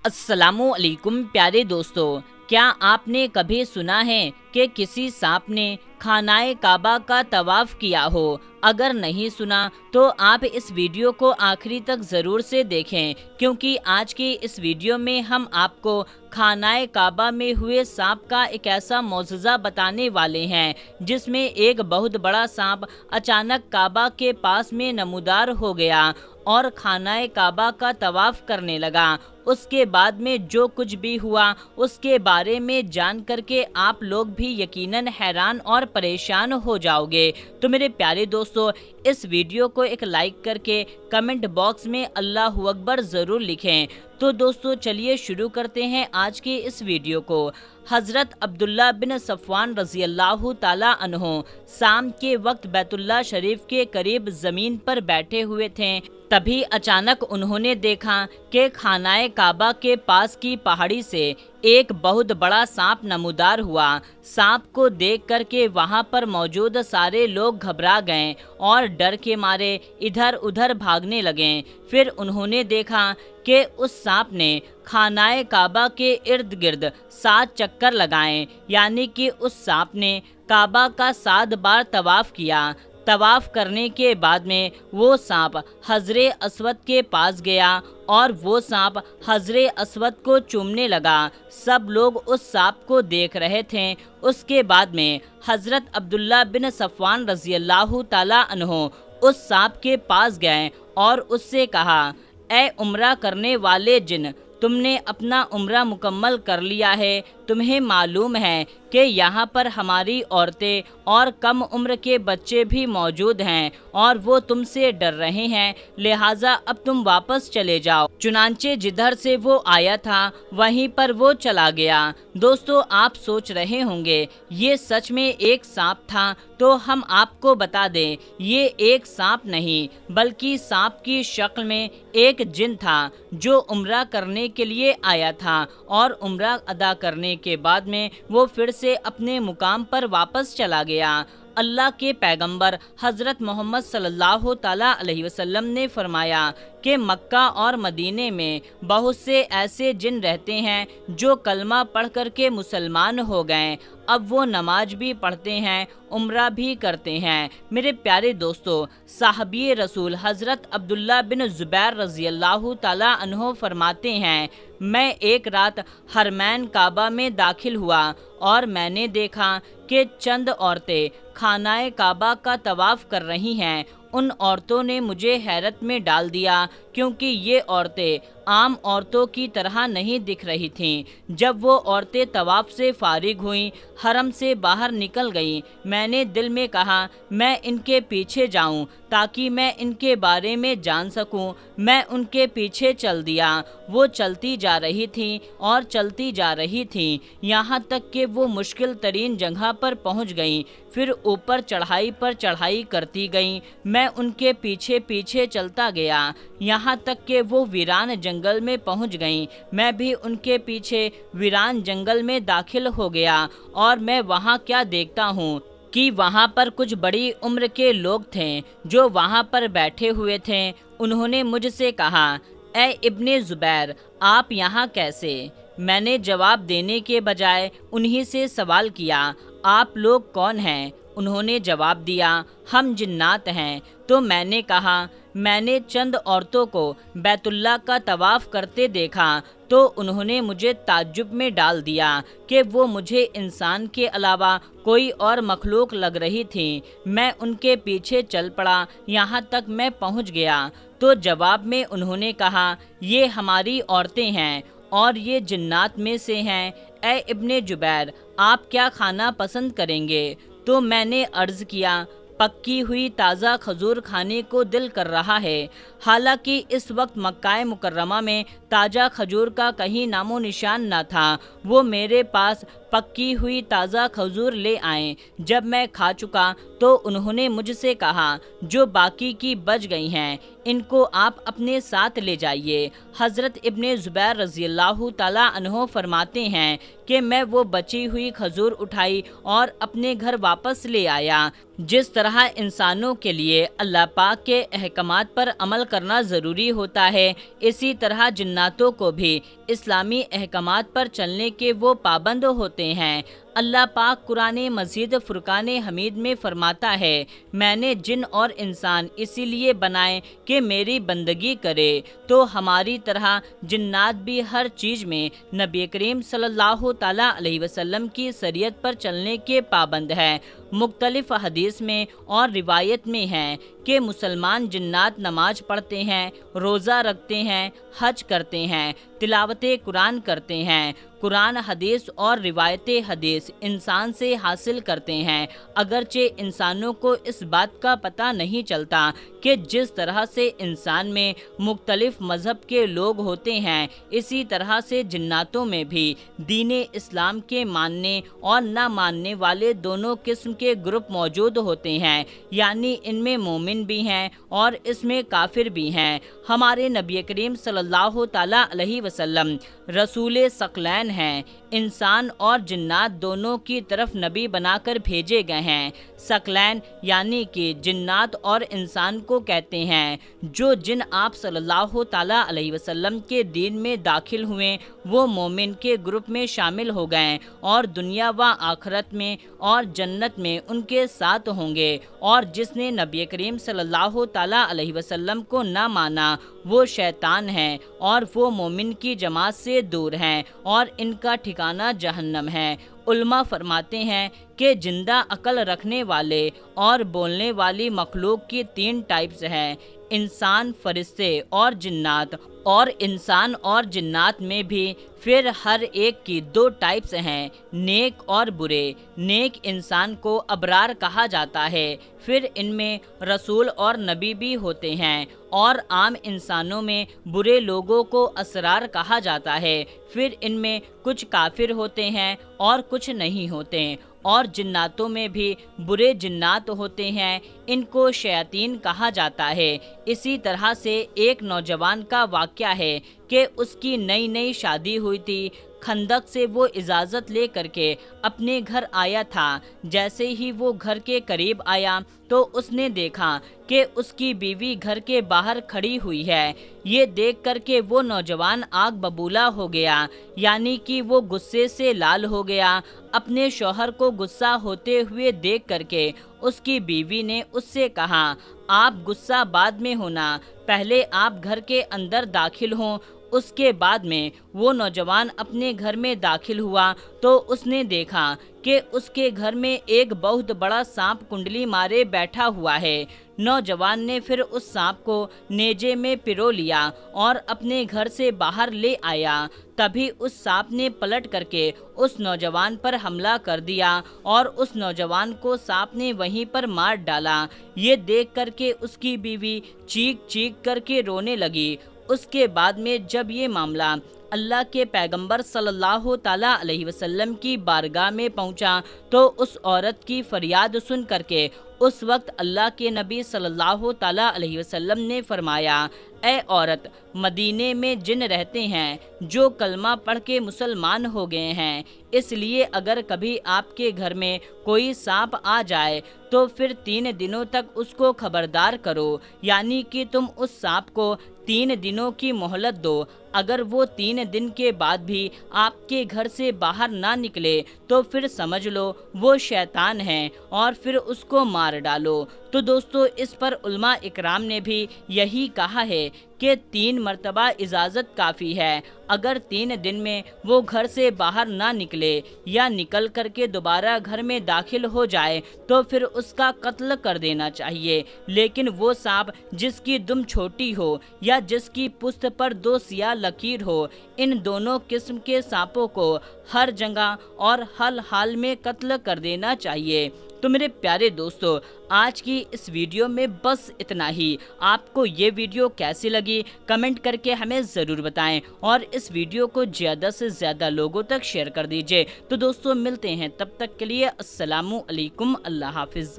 अस्सलामु अलैकुम प्यारे दोस्तों, क्या आपने कभी सुना है कि किसी सांप ने खानाए काबा का तवाफ किया हो? अगर नहीं सुना तो आप इस वीडियो को आखिरी तक ज़रूर से देखें, क्योंकि आज की इस वीडियो में हम आपको खानाए काबा में हुए सांप का एक ऐसा मौजज़ा बताने वाले हैं जिसमें एक बहुत बड़ा सांप अचानक काबा के पास में नमूदार हो गया और खानाए काबा का तवाफ करने लगा। उसके बाद में जो कुछ भी हुआ उसके बारे में जान करके आप लोग भी यकीनन हैरान और परेशान हो जाओगे। तो मेरे प्यारे दोस्तों, इस वीडियो को एक लाइक करके कमेंट बॉक्स में अल्लाहू अकबर ज़रूर लिखें। तो दोस्तों चलिए शुरू करते हैं आज की इस वीडियो को। हज़रत अब्दुल्ला बिन सफ़वान रज़ी अल्लाह ताला अन्हो शाम के वक्त बैतुल्ला शरीफ के करीब ज़मीन पर बैठे हुए थे। तभी अचानक उन्होंने देखा कि खानाए काबा के पास की पहाड़ी से एक बहुत बड़ा सांप नमूदार हुआ। सांप को देख करके वहां पर मौजूद सारे लोग घबरा गए और डर के मारे इधर उधर भागने लगे। फिर उन्होंने देखा कि उस सांप ने खानाए काबा के इर्द गिर्द 7 चक्कर लगाए, यानी कि उस सांप ने काबा का 7 बार तवाफ किया। तवाफ करने के बाद में वो सांप हजरे अस्वद के पास गया और वो सांप हजरे अस्वद को चूमने लगा। सब लोग उस सांप को देख रहे थे। उसके बाद में हज़रत अब्दुल्ला बिन सफ़वान रज़ी अल्लाह ताला अन्हो उस सांप के पास गए और उससे कहा, ए उम्रा करने वाले जिन, तुमने अपना उम्रा मुकम्मल कर लिया है। तुम्हें मालूम है कि यहाँ पर हमारी औरतें और कम उम्र के बच्चे भी मौजूद हैं और वो तुमसे डर रहे हैं, लिहाजा अब तुम वापस चले जाओ। चुनांचे जिधर से वो आया था वहीं पर वो चला गया। दोस्तों, आप सोच रहे होंगे ये सच में एक सांप था? तो हम आपको बता दें, ये एक सांप नहीं बल्कि सांप की शक्ल में एक जिन था जो उम्रा करने के लिए आया था और उम्रा अदा करने के बाद में वो फिर से अपने मुकाम पर वापस चला गया। अल्लाह के पैगंबर हज़रत मोहम्मद सल्लल्लाहु ताला अलैहि वसल्लम ने फरमाया कि मक्का और मदीने में बहुत से ऐसे जिन रहते हैं जो कलमा पढ़ कर के मुसलमान हो गए। अब वो नमाज भी पढ़ते हैं, उम्रा भी करते हैं। मेरे प्यारे दोस्तों, साहबी रसूल हज़रत अब्दुल्ला बिन ज़ुबैर रज़ी अल्लाह ताला अन्हो फरमाते हैं, मैं एक रात हरमैन काबा में दाखिल हुआ और मैंने देखा कि चंद औरतें खानाए काबा का तवाफ़ कर रही हैं। उन औरतों ने मुझे हैरत में डाल दिया, क्योंकि ये औरतें आम औरतों की तरह नहीं दिख रही थीं। जब वो औरतें तवाफ़ से फारिग हुईं, हरम से बाहर निकल गईं, मैंने दिल में कहा मैं इनके पीछे जाऊं ताकि मैं इनके बारे में जान सकूं। मैं उनके पीछे चल दिया। वो चलती जा रही थीं और चलती जा रही थीं, यहाँ तक कि वो मुश्किल तरीन जगह पर पहुँच गईं। फिर ऊपर चढ़ाई पर चढ़ाई करती गईं। मैं उनके पीछे पीछे चलता गया, यहाँ तक कि वो वीरान जंगल में पहुँच गईं। मैं भी उनके पीछे वीरान जंगल में दाखिल हो गया और मैं वहाँ क्या देखता हूँ कि वहाँ पर कुछ बड़ी उम्र के लोग थे जो वहाँ पर बैठे हुए थे। उन्होंने मुझसे कहा, ए इब्ने ज़ुबैर, आप यहाँ कैसे? मैंने जवाब देने के बजाय उन्हीं से सवाल किया, आप लोग कौन हैं? उन्होंने जवाब दिया, हम जिन्नात हैं। तो मैंने कहा, मैंने चंद औरतों को बैतुल्ला का तवाफ़ करते देखा। तो उन्होंने मुझे ताज्जुब में डाल दिया कि वो मुझे इंसान के अलावा कोई और मखलूक लग रही थी। मैं उनके पीछे चल पड़ा, यहाँ तक मैं पहुँच गया। तो जवाब में उन्होंने कहा, ये हमारी औरतें हैं और ये जिन्नात में से हैं। ए इब्ने जुबैर, आप क्या खाना पसंद करेंगे? तो मैंने अर्ज़ किया, पक्की हुई ताज़ा खजूर खाने को दिल कर रहा है। हालांकि इस वक्त मक्का मुकर्रमा में ताज़ा खजूर का कहीं नामो निशान न था। वो मेरे पास پکی ہوئی تازہ کھجور لے آئیں۔ جب میں کھا چکا تو انہوں نے مجھ سے کہا جو باقی کی بچ گئی ہیں ان کو آپ اپنے ساتھ لے جائیے۔ حضرت ابن زبیر رضی اللہ تعالیٰ عنہ فرماتے ہیں کہ میں وہ بچی ہوئی کھجور اٹھائی اور اپنے گھر واپس لے آیا۔ جس طرح انسانوں کے لیے اللہ پاک کے احکامات پر عمل کرنا ضروری ہوتا ہے، اسی طرح جناتوں کو بھی اسلامی احکامات پر چلنے کے وہ پابند ہوتے ہیں۔ اللہ پاک قرآن مجید فرقان حمید میں فرماتا ہے میں نے جن اور انسان اسی لیے بنائے کہ میری بندگی کرے، تو ہماری طرح جنات بھی ہر چیز میں نبی کریم صلی اللہ تعالیٰ علیہ وسلم کی شریعت پر چلنے کے پابند ہے۔ مختلف حدیث میں اور روایت میں ہے کہ مسلمان جنات نماز پڑھتے ہیں، روزہ رکھتے ہیں، حج کرتے ہیں، تلاوت قرآن کرتے ہیں، قرآن حدیث اور روایت حدیث انسان سے حاصل کرتے ہیں، اگرچہ انسانوں کو اس بات کا پتہ نہیں چلتا کہ جس طرح سے انسان میں مختلف مذہب کے لوگ ہوتے ہیں، اسی طرح سے جناتوں میں بھی دین اسلام کے ماننے اور نہ ماننے والے دونوں قسم کے گروپ موجود ہوتے ہیں، یعنی ان میں مومن بھی ہیں اور اس میں کافر بھی ہیں۔ ہمارے نبی کریم صلی اللہ تعالیٰ علیہ وسلم رسول ثقلین ہیں، انسان اور جنات دونوں کی طرف نبی بنا کر بھیجے گئے ہیں۔ ثقلین یعنی کہ جنات اور انسان کو کہتے ہیں۔ جو جن آپ صلی اللہ تعالیٰ علیہ وسلم کے دین میں داخل ہوئے وہ مومن کے گروپ میں شامل ہو گئے اور دنیا و آخرت میں اور جنت میں ان کے ساتھ ہوں گے، اور جس نے نبی کریم صلی اللہ تعالیٰ علیہ وسلم کو نہ مانا وہ شیطان ہے اور وہ مومن کی جماعت سے دور ہیں اور ان کا ٹھکانہ جہنم ہے۔ علماء فرماتے ہیں کہ زندہ عقل رکھنے والے اور بولنے والی مخلوق کی 3 ٹائپس ہیں، انسان، فرشتے اور جنات، اور انسان اور جنات میں بھی پھر ہر ایک کی 2 ٹائپس ہیں، نیک اور برے۔ نیک انسان کو ابرار کہا جاتا ہے، پھر ان میں رسول اور نبی بھی ہوتے ہیں، اور عام انسانوں میں برے لوگوں کو اسرار کہا جاتا ہے، پھر ان میں کچھ کافر ہوتے ہیں اور کچھ نہیں ہوتے، اور جناتوں میں بھی برے جنات ہوتے ہیں، ان کو شیاطین کہا جاتا ہے۔ اسی طرح سے ایک نوجوان کا واقعہ ہے کہ اس کی نئی شادی ہوئی تھی، خندق سے وہ اجازت لے کر کے اپنے گھر آیا تھا۔ جیسے ہی وہ گھر کے قریب آیا تو اس نے دیکھا کہ اس کی بیوی گھر کے باہر کھڑی ہوئی ہے۔ یہ دیکھ کر کے وہ نوجوان آگ ببولا ہو گیا، یعنی کہ وہ غصے سے لال ہو گیا۔ اپنے شوہر کو غصہ ہوتے ہوئے دیکھ کر کے اس کی بیوی نے اس سے کہا آپ غصہ بعد میں ہونا، پہلے آپ گھر کے اندر داخل ہوں۔ اس کے بعد میں وہ نوجوان اپنے گھر میں داخل ہوا تو اس نے دیکھا کہ اس کے گھر میں ایک بہت بڑا سانپ کنڈلی مارے بیٹھا ہوا ہے۔ نوجوان نے پھر اس سانپ کو نیزے میں پرو لیا اور اپنے گھر سے باہر لے آیا۔ تبھی اس سانپ نے پلٹ کر کے اس نوجوان پر حملہ کر دیا اور اس نوجوان کو سانپ نے وہیں پر مار ڈالا۔ یہ دیکھ کر کے اس کی بیوی چیخ کر کے رونے لگی۔ اس کے بعد میں جب یہ معاملہ اللہ کے پیغمبر صلی اللہ تعالیٰ علیہ وسلم کی بارگاہ میں پہنچا تو اس عورت کی فریاد سن کر کے اس وقت اللہ کے نبی صلی اللہ تعالیٰ علیہ وسلم نے فرمایا اے عورت، مدینے میں جن رہتے ہیں جو کلمہ پڑھ کے مسلمان ہو گئے ہیں، اس لیے اگر کبھی آپ کے گھر میں کوئی سانپ آ جائے تو پھر 3 دنوں تک اس کو خبردار کرو، یعنی کہ تم اس سانپ کو 3 دنوں کی مہلت دو۔ اگر وہ 3 دن کے بعد بھی آپ کے گھر سے باہر نہ نکلے تو پھر سمجھ لو وہ شیطان ہے اور پھر اس کو مار ڈالو۔ تو دوستو، اس پر علماء اکرام نے بھی یہی کہا ہے کہ 3 مرتبہ اجازت کافی ہے۔ اگر 3 دن میں وہ گھر سے باہر نہ نکلے یا نکل کر کے دوبارہ گھر میں داخل ہو جائے تو پھر اس کا قتل کر دینا چاہیے۔ لیکن وہ سانپ جس کی دم چھوٹی ہو یا جس کی پشت پر 2 سیاہ لکیر ہو، ان دونوں قسم کے سانپوں کو ہر جگہ اور ہر حال میں قتل کر دینا چاہیے۔ तो मेरे प्यारे दोस्तों, आज की इस वीडियो में बस इतना ही। आपको ये वीडियो कैसी लगी कमेंट करके हमें ज़रूर बताएं और इस वीडियो को ज़्यादा से ज़्यादा लोगों तक शेयर कर दीजिए। तो दोस्तों मिलते हैं, तब तक के लिए अस्सलामु अलैकुम, अल्लाह हाफिज़।